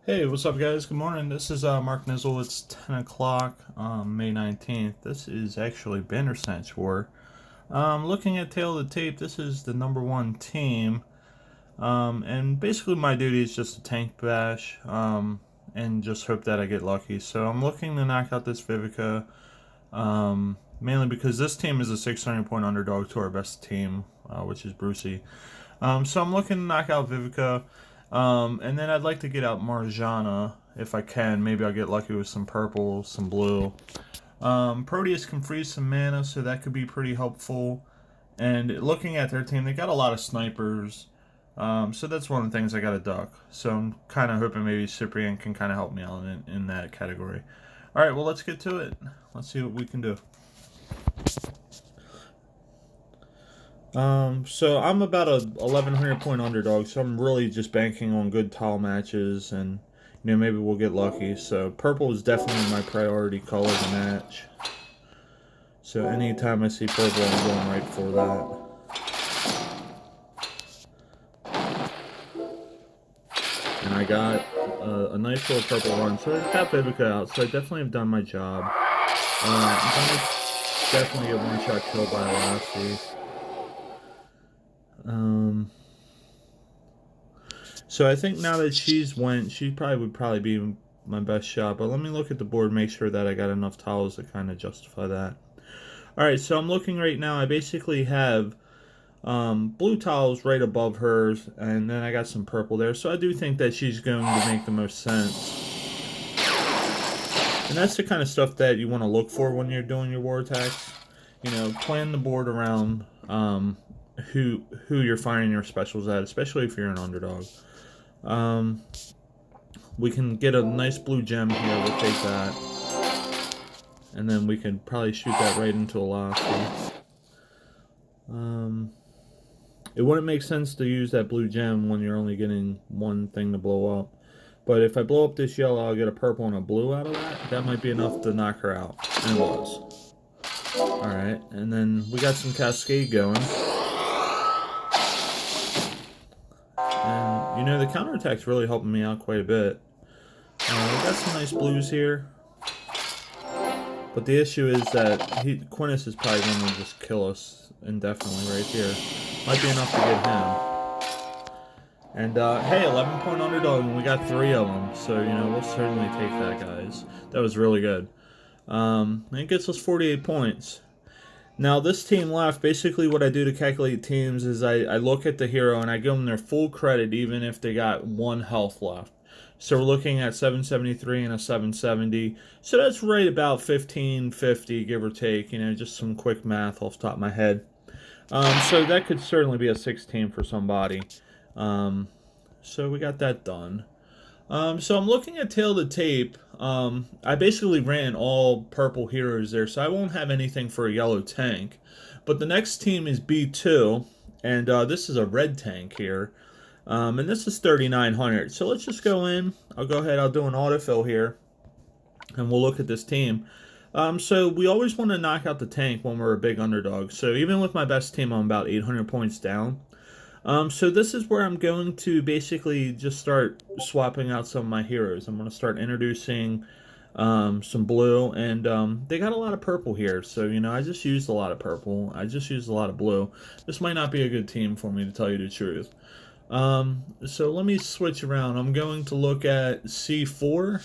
Hey, what's up, guys? Good morning. This is Mark Nizzle. It's 10 o'clock, May 19th. This is actually Bandersnatch War. Looking at Tail of the Tape, this is the number one team. And basically, my duty is just to tank bash and just hope that I get lucky. So I'm looking to knock out this Vivica, mainly because this team is a 600-point underdog to our best team, which is Brucey. So I'm looking to knock out Vivica. And then I'd like to get out Marjana if I can. Maybe I'll get lucky with some purple, some blue. Proteus can freeze some mana, so that could be pretty helpful. And looking at their team, they got a lot of snipers. So that's one of the things I got to duck. So I'm kind of hoping maybe Cyprian can kind of help me out in that category. Alright, well, let's get to it. Let's see what we can do. So I'm about a 1100 point underdog, so I'm really just banking on good tile matches, and maybe we'll get lucky. So purple is definitely my priority color to match. So anytime I see purple, I'm going right for that. And I got a nice little purple run, so I got Vivica out, so I definitely have done my job. I'm gonna definitely get one-shot kill by Lassie. So I think now that she's went, she would probably be my best shot. But let me look at the board, make sure that I got enough tiles to kind of justify that. Alright, so I'm looking right now. I basically have blue tiles right above hers, and then I got some purple there. So I do think that she's going to make the most sense. And that's the kind of stuff that you want to look for when you're doing your war attacks. Plan the board around who you're firing your specials at, especially if you're an underdog. We can get a nice blue gem here. We'll take that, and then we can probably shoot that right into a Lassie. It wouldn't make sense to use that blue gem when you're only getting one thing to blow up. But if I blow up this yellow, I'll get a purple and a blue out of that. That might be enough to knock her out. And it was. Alright, and then we got some Cascade going. And, the counterattack's really helping me out quite a bit. We got some nice blues here. But the issue is that Quintus is probably going to just kill us indefinitely right here. Might be enough to get him. And, hey, 11-point underdog, and we got 3 of them. So, we'll certainly take that, guys. That was really good. And it gets us 48 points. Now, this team left, basically what I do to calculate teams is I look at the hero and I give them their full credit even if they got 1 health left. So we're looking at 773 and a 770. So that's right about 1550, give or take. Just some quick math off the top of my head. So that could certainly be a 16 for somebody. So we got that done. So I'm looking at Tail of the Tape. I basically ran all purple heroes there, so I won't have anything for a yellow tank. But the next team is B2, and this is a red tank here. And this is 3,900. So let's just go in. I'll go ahead, I'll do an autofill here, and we'll look at this team. So we always want to knock out the tank when we're a big underdog. So even with my best team, I'm about 800 points down. So this is where I'm going to basically just start swapping out some of my heroes. I'm going to start introducing some blue, and they got a lot of purple here. So, I just used a lot of purple. I just used a lot of blue. This might not be a good team for me, to tell you the truth. So let me switch around. I'm going to look at C4.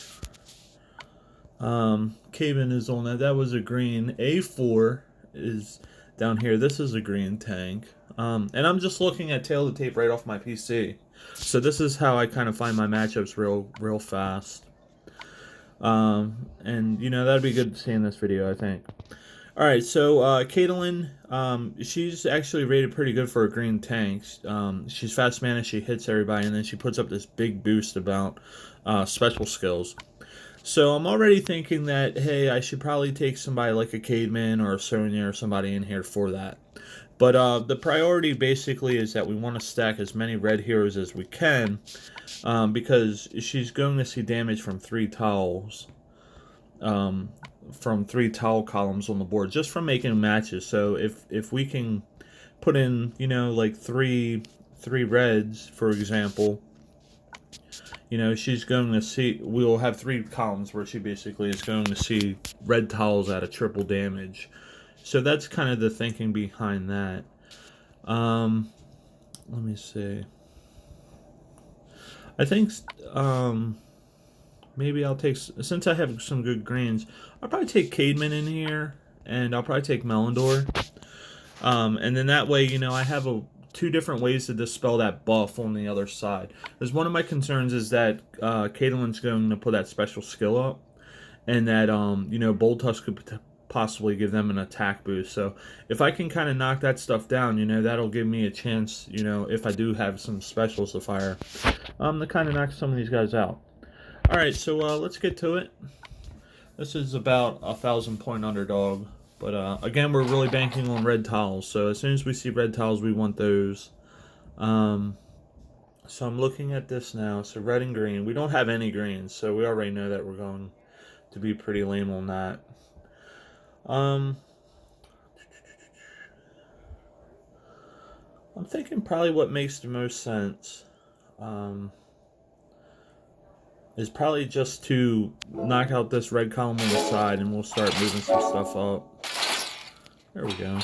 Caven is on that. That was a green. A4 is down here. This is a green tank. And I'm just looking at Tail of the Tape right off my PC. So this is how I kind of find my matchups real fast. And, that'd be good to see in this video, I think. Alright, so Caitlyn, she's actually rated pretty good for a green tank. She's fast mana, she hits everybody, and then she puts up this big boost about special skills. So I'm already thinking that, hey, I should probably take somebody like a Caveman or a Sonya or somebody in here for that. But the priority basically is that we want to stack as many red heroes as we can, because she's going to see damage from 3 tiles, from 3 tile columns on the board, just from making matches. So if we can put in, like three reds, for example, you know, she's going to see, we'll have 3 columns where she basically is going to see red tiles at a triple damage. So that's kind of the thinking behind that. Let me see. I think maybe I'll take, since I have some good greens, I'll probably take Cademan in here, and I'll probably take Melindor. And then that way, you know, I have 2 different ways to dispel that buff on the other side. Because one of my concerns is that Caitlyn's going to put that special skill up, and that, you know, Bold Tusk could possibly give them an attack boost. So if I can kind of knock that stuff down, you know, that'll give me a chance, you know, if I do have some specials to fire, to kind of knock some of these guys out. Alright, so let's get to it. This is about a 1,000-point underdog. But again, we're really banking on red tiles. So as soon as we see red tiles, we want those. So I'm looking at this now. So red and green. We don't have any greens, so we already know that we're going to be pretty lame on that. I'm thinking probably what makes the most sense is probably just to knock out this red column on the side, and we'll start moving some stuff up. There we go.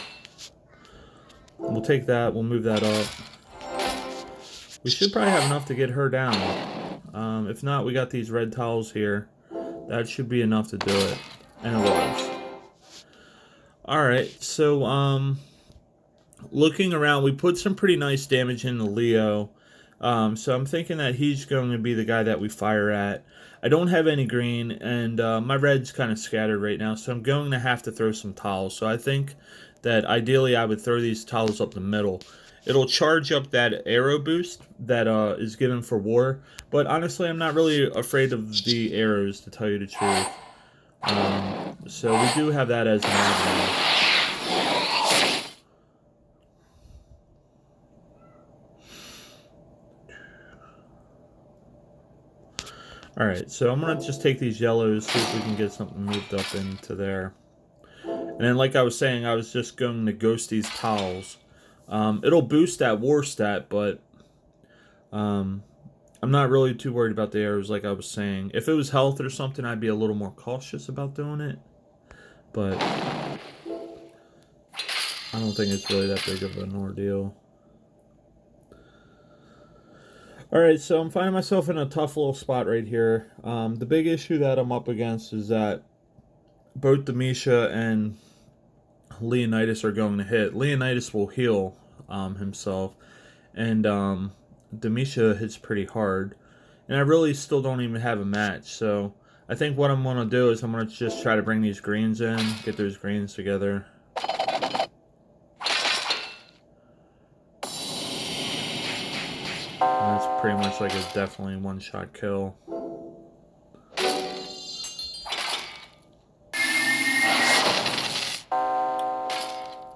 We'll take that, we'll move that up. We should probably have enough to get her down. If not, we got these red tiles here. That should be enough to do it. And it was. Alright, so looking around, we put some pretty nice damage into Leo. So I'm thinking that he's going to be the guy that we fire at. I don't have any green, and my red's kind of scattered right now, so I'm going to have to throw some tiles. So I think that ideally I would throw these tiles up the middle. It'll charge up that arrow boost that is given for war, but honestly I'm not really afraid of the arrows, to tell you the truth. So we do have that as an avenue. Alright, so I'm going to just take these yellows, see if we can get something moved up into there. And then like I was saying, I was just going to ghost these tiles. It'll boost that war stat, but I'm not really too worried about the arrows like I was saying. If it was health or something, I'd be a little more cautious about doing it. But I don't think it's really that big of an ordeal. Alright, so I'm finding myself in a tough little spot right here. The big issue that I'm up against is that both Demisha and Leonidas are going to hit. Leonidas will heal himself, and Demisha hits pretty hard. And I really still don't even have a match, so I think what I'm going to do is I'm going to just try to bring these greens in, get those greens together. And that's pretty much like a definitely one-shot kill.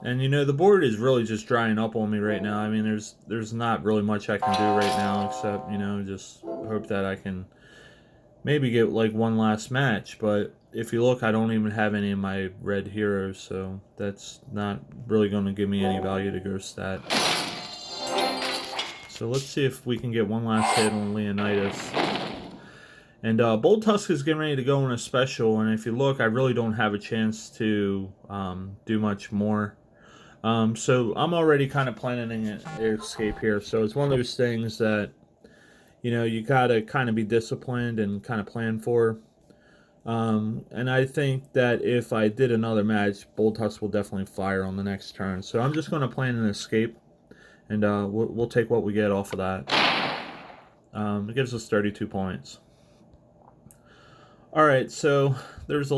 And you know, the board is really just drying up on me right now. I mean, there's not really much I can do right now except, you know, just hope that I can maybe get like one last match. But if you look, I don't even have any of my red heroes, so that's not really going to give me any value to ghost that. So let's see if we can get one last hit on Leonidas. And Bold Tusk is getting ready to go on a special, and if you look, I really don't have a chance to do much more. So I'm already kind of planning an escape here. So it's one of those things that, you know, you gotta kind of be disciplined and kind of plan for. And I think that if I did another match, Bold Tusk will definitely fire on the next turn. So I'm just going to plan an escape, and we'll take what we get off of that. It gives us 32 points. Alright, so there's a